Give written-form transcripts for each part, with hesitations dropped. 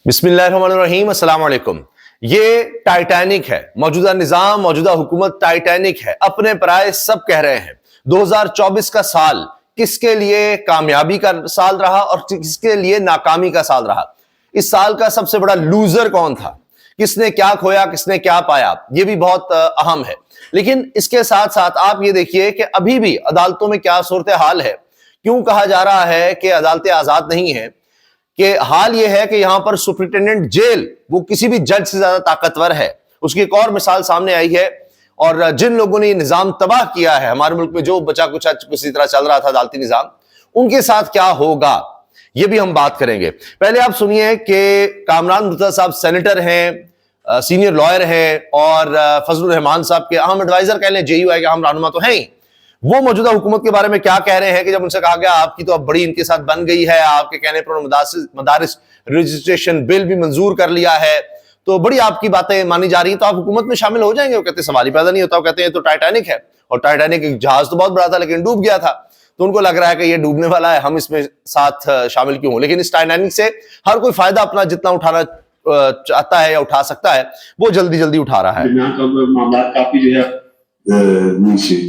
بسم اللہ الرحمن الرحیم، السلام علیکم۔ یہ ٹائٹینک ہے، موجودہ نظام، موجودہ حکومت ٹائٹینک ہے، اپنے پرائے سب کہہ رہے ہیں۔ 2024 کا سال کس کے لیے کامیابی کا سال رہا اور کس کے لیے ناکامی کا سال رہا؟ اس سال کا سب سے بڑا لوزر کون تھا؟ کس نے کیا کھویا، کس نے کیا پایا؟ یہ بھی بہت اہم ہے۔ لیکن اس کے ساتھ ساتھ آپ یہ دیکھیے کہ ابھی بھی عدالتوں میں کیا صورتحال ہے۔ کیوں کہا جا رہا ہے کہ عدالتیں آزاد نہیں ہیں؟ کہ حال یہ ہے کہ یہاں پر سپرنٹینڈنٹ جیل وہ کسی بھی جج سے زیادہ طاقتور ہے۔ اس کی ایک اور مثال سامنے آئی ہے، اور جن لوگوں نے یہ نظام تباہ کیا ہے، ہمارے ملک میں جو بچا کچا کسی طرح چل رہا تھا عدالتی نظام، ان کے ساتھ کیا ہوگا، یہ بھی ہم بات کریں گے۔ پہلے آپ سنیے کہ کامران مرتضیٰ صاحب سینیٹر ہیں، سینئر لائر ہیں، اور فضل الرحمان صاحب کے اہم ایڈوائزر کہہ لیں، جے یو آئی کے اہم رہنما تو ہیں ہی۔ وہ موجودہ حکومت کے بارے میں کیا کہہ رہے ہیں کہ جب ان سے کہا گیا آپ کی تو اب بڑی ان کے ساتھ بن گئی ہے، آپ کے کہنے پر مدارس رجسٹریشن بل بھی منظور کر لیا ہے، تو بڑی آپ کی باتیں مانی جا رہی ہیں، تو آپ حکومت میں شامل ہو جائیں گے؟ وہ کہتے ہیں سوال ہی پیدا نہیں ہوتا۔ وہ کہتے ہیں تو ٹائٹینک ہے، اور ٹائٹینک ایک جہاز تو بہت بڑا تھا لیکن ڈوب گیا تھا، تو ان کو لگ رہا ہے کہ یہ ڈوبنے والا ہے، ہم اس میں ساتھ شامل کیوں ہوں؟ لیکن اس ٹائٹینک سے ہر کوئی فائدہ اپنا جتنا اٹھانا چاہتا ہے یا اٹھا سکتا ہے وہ جلدی جلدی اٹھا رہا ہے۔ معاملات کافی جو ہے نیچے،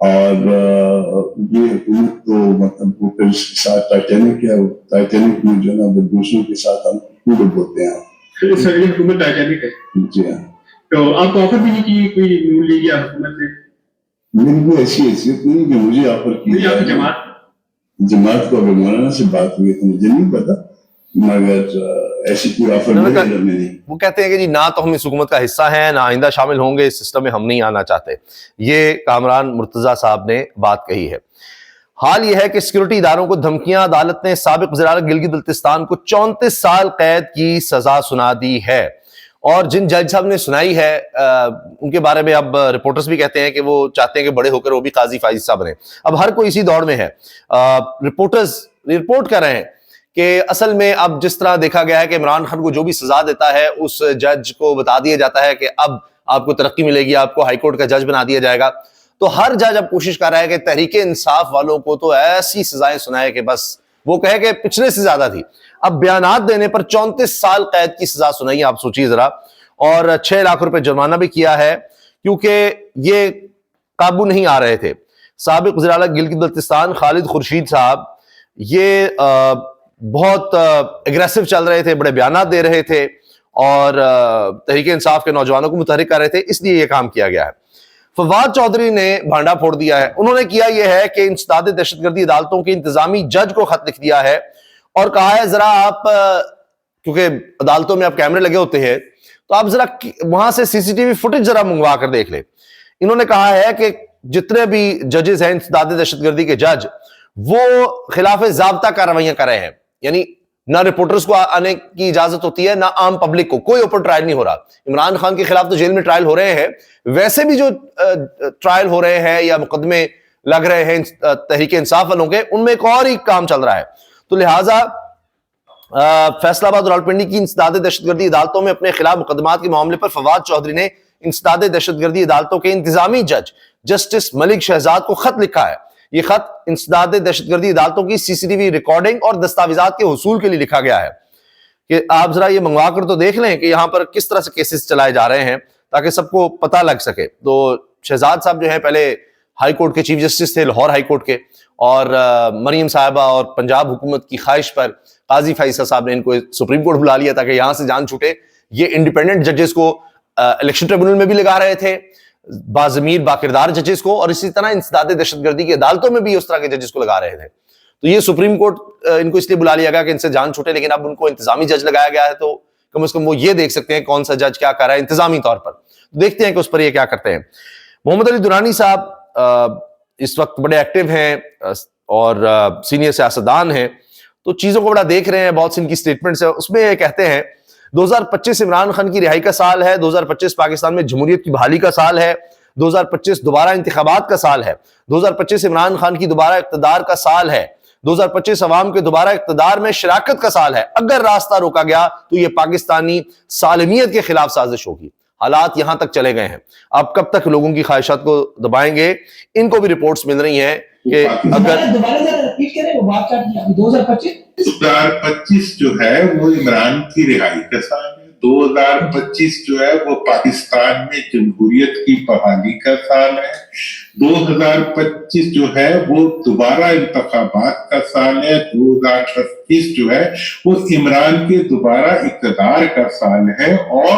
اور یہ حکومت تو مطلب وہ پھر اس کے ساتھ ٹائٹینک میں جو ہے نا دوسروں کے ساتھ ہم ڈوب ہوتے ہیں۔ اس یہ حکومت ٹائٹینک ہے، جی ہاں۔ تو آپ کو آفر بھی نہیں کی کوئی نون لیگ یا حکومت نے؟ میری کوئی ایسی حیثیت نہیں کہ مجھے آفر کی جائے۔ جماعت کو اگر مولانا سے بات ہوئی تو مجھے نہیں پتا، مگر ایسی کوئی آفر نہیں۔ وہ کہتے ہیں کہ جی نہ تو ہم اس حکومت کا حصہ ہیں، نہ آئندہ شامل ہوں گے، اس سسٹم میں ہم نہیں آنا چاہتے۔ یہ کامران مرتضیٰ صاحب نے بات کہی ہے۔ حال یہ ہے کہ سیکورٹی اداروں کو دھمکیاں، عدالت نے سابق وزیر اعلیٰ گلگت بلتستان کو 34 سال قید کی سزا سنا دی ہے، اور جن جج صاحب نے سنائی ہے ان کے بارے میں اب رپورٹرز بھی کہتے ہیں کہ وہ چاہتے ہیں کہ بڑے ہو کر وہ بھی قاضی فائز صاحب بنے۔ اب ہر کوئی اسی دوڑ میں ہے۔ رپورٹرز رپورٹ کر رہے ہیں کہ اصل میں اب جس طرح دیکھا گیا ہے کہ عمران خان کو جو بھی سزا دیتا ہے اس جج کو بتا دیا جاتا ہے کہ اب آپ کو ترقی ملے گی، آپ کو ہائی کورٹ کا جج بنا دیا جائے گا، تو ہر جج اب کوشش کر رہا ہے کہ تحریک انصاف والوں کو تو ایسی سزائیں سنائے کہ بس وہ کہے کہ پچھلے سے زیادہ تھی۔ اب بیانات دینے پر 34 سال قید کی سزا سنائی، آپ سوچیے ذرا، اور 6 لاکھ روپے جرمانہ بھی کیا ہے، کیونکہ یہ قابو نہیں آ رہے تھے۔ سابق وزیر اعلیٰ گلگت بلتستان خالد خورشید صاحب یہ بہت اگریسو چل رہے تھے، بڑے بیانات دے رہے تھے، اور تحریک انصاف کے نوجوانوں کو متحرک کر رہے تھے، اس لیے یہ کام کیا گیا ہے۔ فواد چودھری نے بھانڈا پھوڑ دیا ہے۔ انہوں نے کیا یہ ہے کہ انسداد دہشت گردی عدالتوں کے انتظامی جج کو خط لکھ دیا ہے اور کہا ہے ذرا آپ، کیونکہ عدالتوں میں اب کیمرے لگے ہوتے ہیں، تو آپ ذرا وہاں سے سی سی ٹی وی فوٹیج ذرا منگوا کر دیکھ لیں۔ انہوں نے کہا ہے کہ جتنے بھی ججز ہیں انسداد دہشت گردی کے جج، وہ خلاف ضابطہ کارروائیاں کر رہے ہیں، یعنی نہ رپورٹرز کو آنے کی اجازت ہوتی ہے، نہ عام پبلک کو، کوئی اوپن ٹرائل نہیں ہو رہا۔ عمران خان کے خلاف تو جیل میں ٹرائل ہو رہے ہیں، ویسے بھی جو ٹرائل ہو رہے ہیں یا مقدمے لگ رہے ہیں تحریک انصاف والوں کے، ان میں ایک اور ہی کام چل رہا ہے۔ تو لہٰذا فیصل آباد اور راولپنڈی کی انسداد دہشت گردی عدالتوں میں اپنے خلاف مقدمات کے معاملے پر فواد چودھری نے انسداد دہشت گردی عدالتوں کے انتظامی جج جسٹس ملک شہزاد کو خط لکھا ہے۔ یہ خط انسداد دہشت گردی عدالتوں کی سی سی ٹی وی ریکارڈنگ اور دستاویزات کے حصول کے لیے لکھا گیا ہے کہ آپ ذرا یہ منگوا کر تو دیکھ لیں کہ یہاں پر کس طرح سے کیسز چلائے جا رہے ہیں، تاکہ سب کو پتہ لگ سکے۔ تو شہزاد صاحب جو ہیں پہلے ہائی کورٹ کے چیف جسٹس تھے، لاہور ہائی کورٹ کے، اور مریم صاحبہ اور پنجاب حکومت کی خواہش پر قاضی فائز صاحب نے ان کو سپریم کورٹ بلا لیا تاکہ یہاں سے جان چھوٹے۔ یہ انڈیپینڈنٹ ججز کو الیکشن ٹریبونل میں بھی لگا رہے تھے، باضمیر باکردار ججز کو، اور اسی طرح انسداد دہشت گردی کی عدالتوں میں بھی اس طرح کے ججز کو لگا رہے تھے۔ تو یہ سپریم کورٹ ان کو اس لیے بلا لیا گیا کہ ان سے جان چھوٹے، لیکن اب ان کو انتظامی جج لگایا گیا ہے، تو کم از کم وہ یہ دیکھ سکتے ہیں کون سا جج کیا کر رہا ہے انتظامی طور پر۔ دیکھتے ہیں کہ اس پر یہ کیا کرتے ہیں۔ محمد علی درانی صاحب اس وقت بڑے ایکٹیو ہیں اور سینئر سیاستدان ہیں، تو چیزوں کو بڑا دیکھ رہے ہیں، بہت سی ان کی سٹیٹمنٹس ہیں، اس میں یہ کہتے ہیں 2025 عمران خان کی رہائی کا سال ہے، 2025 پاکستان میں جمہوریت کی بحالی کا سال ہے، 2025 دوبارہ انتخابات کا سال ہے، 2025 عمران خان کی دوبارہ اقتدار کا سال ہے، 2025 عوام کے دوبارہ اقتدار میں شراکت کا سال ہے۔ اگر راستہ روکا گیا تو یہ پاکستانی سالمیت کے خلاف سازش ہوگی۔ حالات یہاں تک چلے گئے ہیں، اب کب تک لوگوں کی خواہشات کو دبائیں گے؟ ان کو بھی رپورٹس مل رہی ہیں کہ اگر 2025 جو ہے وہ عمران کی رہائی کا سال ہے، 2025 جو ہے وہ پاکستان میں جمہوریت کی بحالی کا سال ہے، 2025 جو ہے وہ دوبارہ انتخابات کا سال ہے، 2025 جو ہے وہ عمران کے دوبارہ اقتدار کا سال ہے۔ اور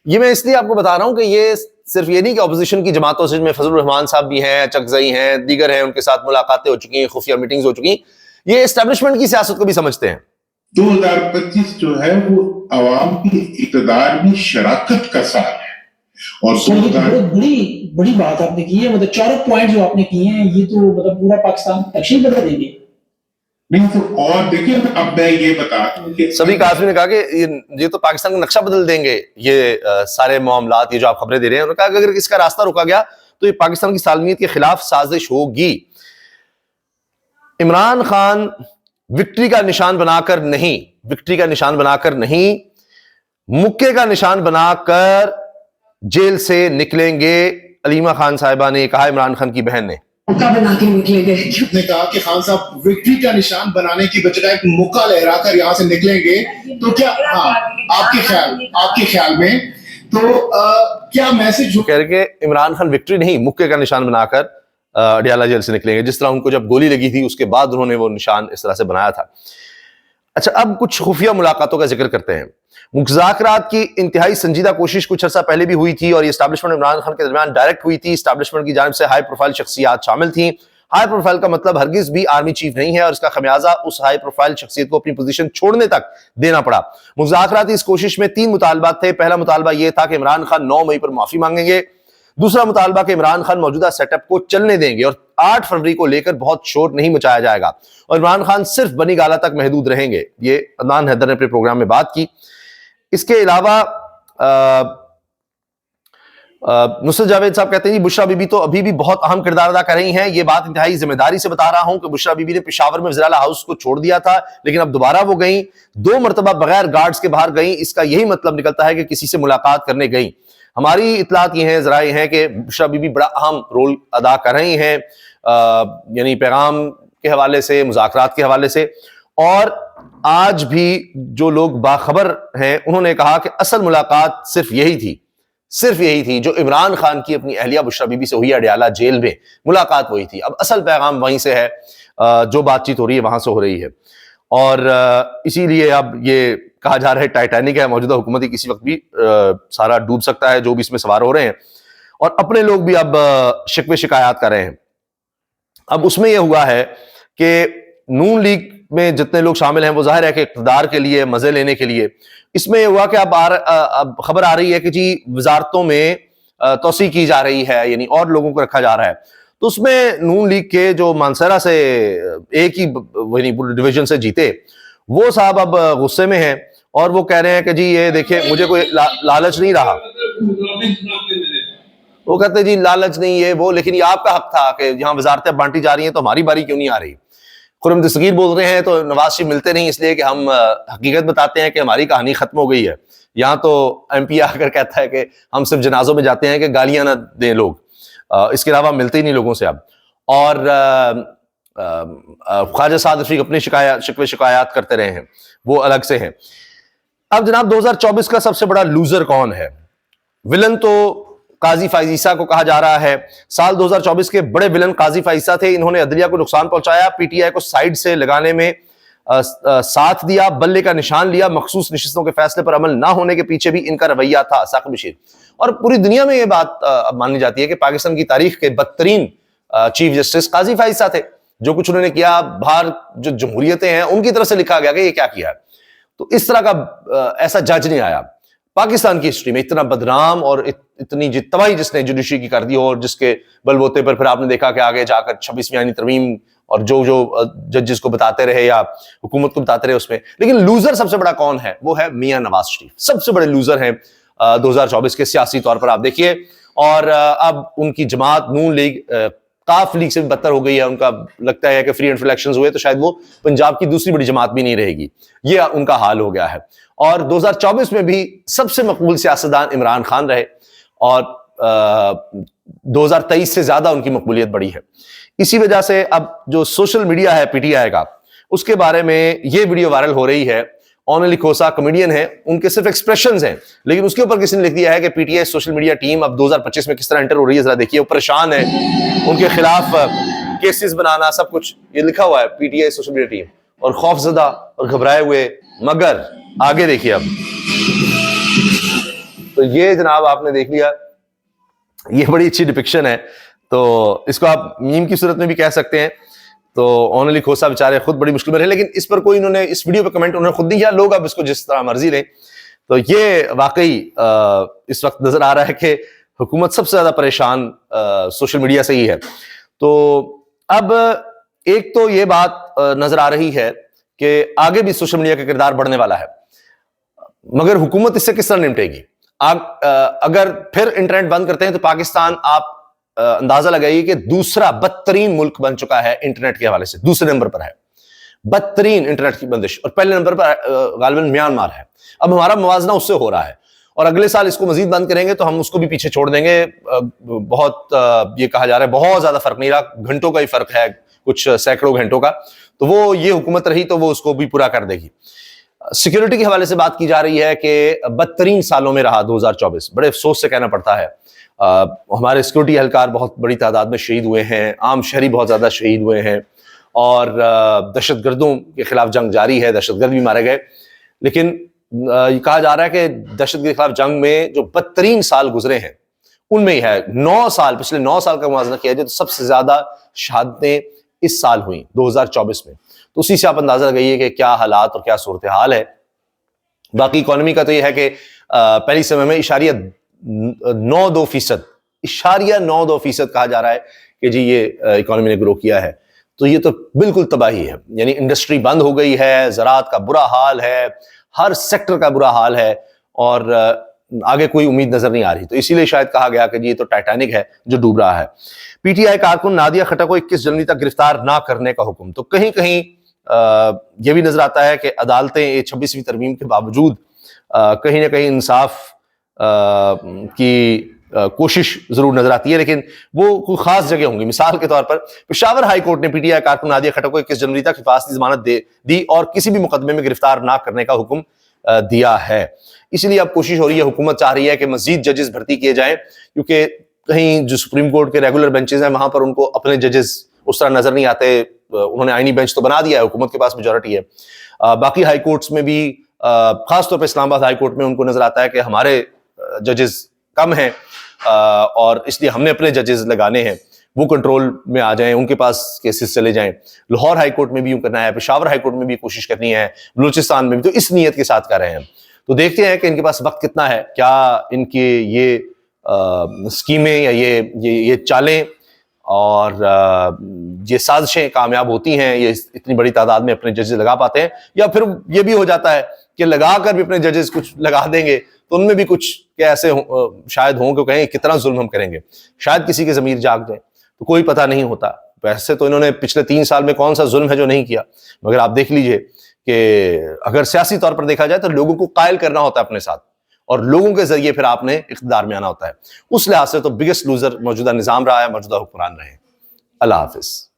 یہ میں اس لیے آپ کو بتا رہا ہوں کہ یہ صرف یہ نہیں کہ اپوزیشن کی جماعتوں سے، میں فضل الرحمان صاحب بھی ہیں، چکزئی ہیں، دیگر ہیں، ان کے ساتھ ملاقاتیں ہو چکی ہیں، خفیہ میٹنگز ہو چکی ہیں، یہ اسٹیبلشمنٹ کی سیاست کو بھی سمجھتے ہیں۔ 2025 جو ہے وہ عوام کی اقتدار میں شراکت کا سال ہے، اور بڑی بات آپ نے کی ہے، مطلب چاروں پوائنٹ جو آپ نے کیے ہیں یہ تو مطلب پورا پاکستان تشکیل بدل دیں گے۔ نہیں تو اور دیکھیں اب میں یہ بتا دوں کہ سبھی قاسمی نے کہا کہ یہ تو پاکستان کا نقشہ بدل دیں گے، یہ سارے معاملات، یہ جو آپ خبریں دے رہے ہیں، انہوں نے کہا کہ اگر اس کا راستہ روکا گیا تو یہ پاکستان کی سالمیت کے خلاف سازش ہوگی۔ عمران خان وکٹری کا نشان بنا کر نہیں، مکے کا نشان بنا کر جیل سے نکلیں گے، علیمہ خان صاحبہ نے کہا، عمران خان کی بہن نے۔ مکہ بنا کے نکلیں گے۔ نے کہا کہ خان صاحب وکٹری کا نشان بنانے کی بجائے ایک مکہ لہرا کر یہاں سے نکلیں گے، تو کیا آپ کے خیال میں تو کیا میسج کہہ رہے کہ عمران خان وکٹری نہیں، مکے کا نشان بنا کر اڈیالہ جیل سے نکلیں گے، جس طرح ان کو جب گولی لگی تھی اس کے بعد انہوں نے وہ نشان اس طرح سے بنایا تھا۔ اچھا، اب کچھ خفیہ ملاقاتوں کا ذکر کرتے ہیں۔ مذاکرات کی انتہائی سنجیدہ کوشش کچھ عرصہ پہلے بھی ہوئی تھی، اور یہ اسٹیبلشمنٹ عمران خان کے درمیان ڈائریکٹ ہوئی تھی۔ اسٹیبلشمنٹ کی جانب سے ہائی پروفائل شخصیات شامل تھیں۔ ہائی پروفائل کا مطلب ہرگز بھی آرمی چیف نہیں ہے، اور اس کا خمیازہ اس ہائی پروفائل شخصیت کو اپنی پوزیشن چھوڑنے تک دینا پڑا۔ مذاکراتی اس کوشش میں 3 مطالبات تھے۔ پہلا مطالبہ یہ تھا کہ عمران خان 9 مئی پر معافی مانگیں گے۔ دوسرا مطالبہ کہ عمران خان موجودہ سیٹ اپ کو چلنے دیں گے، اور 8 فروری کو لے کر بہت شور نہیں مچایا جائے گا، اور عمران خان صرف بنی گالہ تک محدود رہیں گے۔ یہ عدنان حیدر نے اپنے پروگرام میں بات کی۔ اس کے علاوہ نصرت جاوید صاحب کہتے ہیں جی بشرا بی بی تو ابھی بھی بہت اہم کردار ادا کر رہی ہیں، یہ بات انتہائی ذمہ داری سے بتا رہا ہوں کہ بشرا بی بی نے پشاور میں وزیر اعلیٰ ہاؤس کو چھوڑ دیا تھا، لیکن اب دوبارہ وہ گئیں، 2 مرتبہ بغیر گارڈز کے باہر گئیں۔ اس کا یہی مطلب نکلتا ہے کہ کسی سے ملاقات کرنے گئیں۔ ہماری اطلاعات یہ ہیں، ذرائع ہیں کہ بشرا بی بی بڑا اہم رول ادا کر رہی ہیں، یعنی پیغام کے حوالے سے، مذاکرات کے حوالے سے۔ اور آج بھی جو لوگ باخبر ہیں انہوں نے کہا کہ اصل ملاقات صرف یہی تھی جو عمران خان کی اپنی اہلیہ بشرا بی بی سے ہوئی اڈیالہ جیل میں، ملاقات وہی تھی۔ اب اصل پیغام وہیں سے ہے، جو بات چیت ہو رہی ہے وہاں سے ہو رہی ہے، اور اسی لیے اب یہ کہا جا رہا ہے ٹائٹینک ہے، موجودہ حکومتی کسی وقت بھی سارا ڈوب سکتا ہے، جو بھی اس میں سوار ہو رہے ہیں، اور اپنے لوگ بھی اب شکوے شکایات کر رہے ہیں۔ اب اس میں یہ ہوا ہے کہ نون لیگ میں جتنے لوگ شامل ہیں وہ ظاہر ہے کہ اقتدار کے لیے، مزے لینے کے لیے، اس میں یہ ہوا کہ اب خبر آ رہی ہے کہ جی وزارتوں میں توسیع کی جا رہی ہے، یعنی اور لوگوں کو رکھا جا رہا ہے۔ تو اس میں نون لیگ کے جو مانسہرہ سے ایک ہی ڈویژن سے جیتے، وہ صاحب اب غصے میں ہیں، اور وہ کہہ رہے ہیں کہ جی یہ دیکھیں مجھے کوئی لالچ نہیں رہا، وہ کہتے ہیں جی لالچ نہیں یہ وہ، لیکن یہ آپ کا حق تھا کہ یہاں وزارتیں بانٹی جا رہی ہیں تو ہماری باری کیوں نہیں آ رہی۔ خرم دستگیر بول رہے ہیں تو نواز شریف ملتے نہیں، اس لیے کہ ہم حقیقت بتاتے ہیں کہ ہماری کہانی ختم ہو گئی ہے۔ یہاں تو ایم پی آ کر کہتا ہے کہ ہم صرف جنازوں میں جاتے ہیں کہ گالیاں نہ دیں لوگ، اس کے علاوہ ملتے ہی نہیں لوگوں سے اب۔ اور خواجہ سعد رفیق اپنے شکوے شکایات کرتے رہے ہیں، وہ الگ سے ہیں۔ اب جناب 2024 کا سب سے بڑا لوزر کون ہے؟ ولن تو قاضی فائز عیسیٰ کو کہا جا رہا ہے۔ سال 2024 کے بڑے ولن قاضی فائز عیسیٰ تھے، انہوں نے عدلیہ کو نقصان پہنچایا، پی ٹی آئی کو سائیڈ سے لگانے میں ساتھ دیا، بلے کا نشان لیا، مخصوص نشستوں کے فیصلے پر عمل نہ ہونے کے پیچھے بھی ان کا رویہ تھا۔ ثاقب بشیر، اور پوری دنیا میں یہ بات مانی جاتی ہے کہ پاکستان کی تاریخ کے بدترین چیف جسٹس قاضی فائز عیسیٰ تھے۔ جو کچھ انہوں نے کیا، باہر جو جمہوریتیں ہیں ان کی طرف سے لکھا گیا کہ یہ کیا کیا ہے، تو اس طرح کا ایسا جج نہیں آیا پاکستان کی ہسٹری میں، اتنا بدنام اور اتنی تباہی جس نے جوڈیشری کی کر دی، اور جس کے بلبوتے پر پھر آپ نے دیکھا کہ آگے جا کر 26ویں آئینی ترمیم اور جو ججز کو بتاتے رہے یا حکومت کو بتاتے رہے اس میں۔ لیکن لوزر سب سے بڑا کون ہے؟ وہ ہے میاں نواز شریف، سب سے بڑے لوزر ہیں 2024 کے سیاسی طور پر، آپ دیکھیے۔ اور اب ان کی جماعت نون لیگ قاف لیگ سے بھی بدتر ہو گئی ہے، ان کا لگتا ہے کہ فری اینڈ فیئر الیکشنز ہوئے تو شاید وہ پنجاب کی دوسری بڑی جماعت بھی نہیں رہے گی، یہ ان کا حال ہو گیا ہے۔ اور 2024 میں بھی سب سے مقبول سیاستدان عمران خان رہے، اور 2023 سے زیادہ ان کی مقبولیت بڑھی ہے. اسی وجہ سے اب جو سوشل میڈیا ہے پی ٹی آئی کا, اس کے بارے میں یہ ویڈیو وائرل ہو رہی ہے. اون علی کھوسا کمیڈین ہیں, ان کے صرف ایکسپریشنز ہیں, لیکن اس کے اوپر کسی نے لکھ دیا ہے کہ P T I social media team اب 2025 میں کس طرح انٹر ہو رہی ہے, ذرا دیکھیے. وہ پریشان ہے, ان کے خلاف کیسز بنانا سب کچھ یہ لکھا ہوا ہے P T I social media team, اور خوف زدہ اور گھبرائے ہوئے. مگر آگے دیکھیے اب تو یہ جناب آپ نے دیکھ لیا, یہ بڑی اچھی ڈپکشن ہے. تو اس کو آپ میم کی صورت میں بھی کہہ سکتے ہیں. تو اون علی کھوسا بیچارے خود بڑی مشکل میں رہے, لیکن اس پر کوئی انہوں نے اس ویڈیو پہ کمنٹ انہوں نے خود نہیں کیا, لوگ اب اس کو جس طرح مرضی لیں. تو یہ واقعی اس وقت نظر آ رہا ہے کہ حکومت سب سے زیادہ پریشان سوشل میڈیا سے ہی ہے. تو اب ایک تو یہ بات نظر آ رہی ہے کہ آگے بھی سوشل میڈیا کا کردار بڑھنے والا ہے, مگر حکومت اس سے کس طرح نمٹے گی. اگر پھر انٹرنیٹ بند کرتے ہیں تو پاکستان, آپ اندازہ لگائیے کہ دوسرا بدترین ملک بن چکا ہے انٹرنیٹ کے حوالے سے, دوسرے نمبر پر ہے بدترین انٹرنیٹ کی بندش, اور پہلے نمبر پر غالباً میانمار ہے. اب ہمارا موازنہ اس سے ہو رہا ہے, اور اگلے سال اس کو مزید بند کریں گے تو ہم اس کو بھی پیچھے چھوڑ دیں گے. بہت یہ کہا جا رہا ہے بہت زیادہ فرق نہیں رہا, گھنٹوں کا ہی فرق ہے, کچھ سینکڑوں گھنٹوں کا. تو وہ یہ حکومت رہی تو وہ اس کو بھی پورا کر دے گی. سیکیورٹی کے حوالے سے بات کی جا رہی ہے کہ بدترین سالوں میں رہا 2024, بڑے افسوس سے کہنا پڑتا ہے. ہمارے سیکورٹی اہلکار بہت بڑی تعداد میں شہید ہوئے ہیں, عام شہری بہت زیادہ شہید ہوئے ہیں, اور دہشت گردوں کے خلاف جنگ جاری ہے, دہشت گرد بھی مارے گئے. لیکن یہ کہا جا رہا ہے کہ دہشت گردی کے خلاف جنگ میں جو بدترین سال گزرے ہیں ان میں ہی ہے 9 سال, پچھلے 9 سال کا موازنہ کیا جائے تو سب سے زیادہ شہادتیں اس سال ہوئیں 2024 میں. تو اسی سے آپ اندازہ لگائیے کہ کیا حالات اور کیا صورتحال ہے. باقی اکانومی کا تو یہ ہے کہ پہلی سمے میں 0.92% کہا جا رہا ہے کہ جی یہ اکانومی نے گرو کیا ہے. تو یہ تو بالکل تباہی ہے, یعنی انڈسٹری بند ہو گئی ہے, زراعت کا برا حال ہے, ہر سیکٹر کا برا حال ہے, اور آگے کوئی امید نظر نہیں آ رہی. تو اسی لیے شاید کہا گیا کہ جی یہ تو ٹائٹینک ہے جو ڈوب رہا ہے. پی ٹی آئی کارکن نادیہ کھٹر کو 21 جنوری تک گرفتار نہ کرنے کا حکم. تو کہیں کہیں یہ بھی نظر آتا ہے کہ عدالتیں 26ویں ترمیم کے باوجود کہیں نہ کہیں انصاف کی کوشش ضرور نظر آتی ہے, لیکن وہ کوئی خاص جگہ ہوں گی. مثال کے طور پر پشاور ہائی کورٹ نے پی ٹی آئی کارکن نادیہ کھٹر کو 21 جنوری تک حفاظتی ضمانت دی اور کسی بھی مقدمے میں گرفتار نہ کرنے کا حکم دیا ہے. اس لیے اب کوشش ہو رہی ہے, حکومت چاہ رہی ہے کہ مزید ججز بھرتی کیے جائیں, کیونکہ کہیں جو سپریم کورٹ کے ریگولر بینچز ہیں وہاں پر ان کو اپنے ججز اس طرح نظر نہیں آتے. انہوں نے آئینی بینچ تو بنا دیا ہے, حکومت کے پاس میجورٹی ہے. باقی ہائی کورٹس میں بھی, خاص طور پہ اسلام آباد ہائی کورٹ میں ان کو نظر آتا ہے کہ ہمارے ججز کم ہیں, اور اس لیے ہم نے اپنے ججز لگانے ہیں, وہ کنٹرول میں آ جائیں, ان کے پاس کیسز چلے جائیں. لاہور ہائی کورٹ میں بھی یوں کرنا ہے, پشاور ہائی کورٹ میں بھی کوشش کرنی ہے, بلوچستان میں بھی. تو اس نیت کے ساتھ کر رہے ہیں. تو دیکھتے ہیں کہ ان کے پاس وقت کتنا ہے, کیا ان کی یہ اسکیمیں یا یہ چالیں اور یہ سازشیں کامیاب ہوتی ہیں, یہ اتنی بڑی تعداد میں اپنے ججز لگا پاتے ہیں, یا پھر یہ بھی ہو جاتا ہے کہ لگا کر بھی اپنے ججز کچھ لگا دیں گے تو ان میں بھی کچھ ایسے شاید ہوں کہ کہیں کتنا ظلم ہم کریں گے, شاید کسی کے ضمیر جاگ جائے, تو کوئی پتہ نہیں ہوتا. ویسے تو انہوں نے پچھلے 3 سال میں کون سا ظلم ہے جو نہیں کیا, مگر آپ دیکھ لیجئے کہ اگر سیاسی طور پر دیکھا جائے تو لوگوں کو قائل کرنا ہوتا ہے اپنے ساتھ, اور لوگوں کے ذریعے پھر آپ نے اقتدار میں آنا ہوتا ہے. اس لحاظ سے تو بگیسٹ لوزر موجودہ نظام رہا ہے, موجودہ حکمران رہے. اللہ حافظ.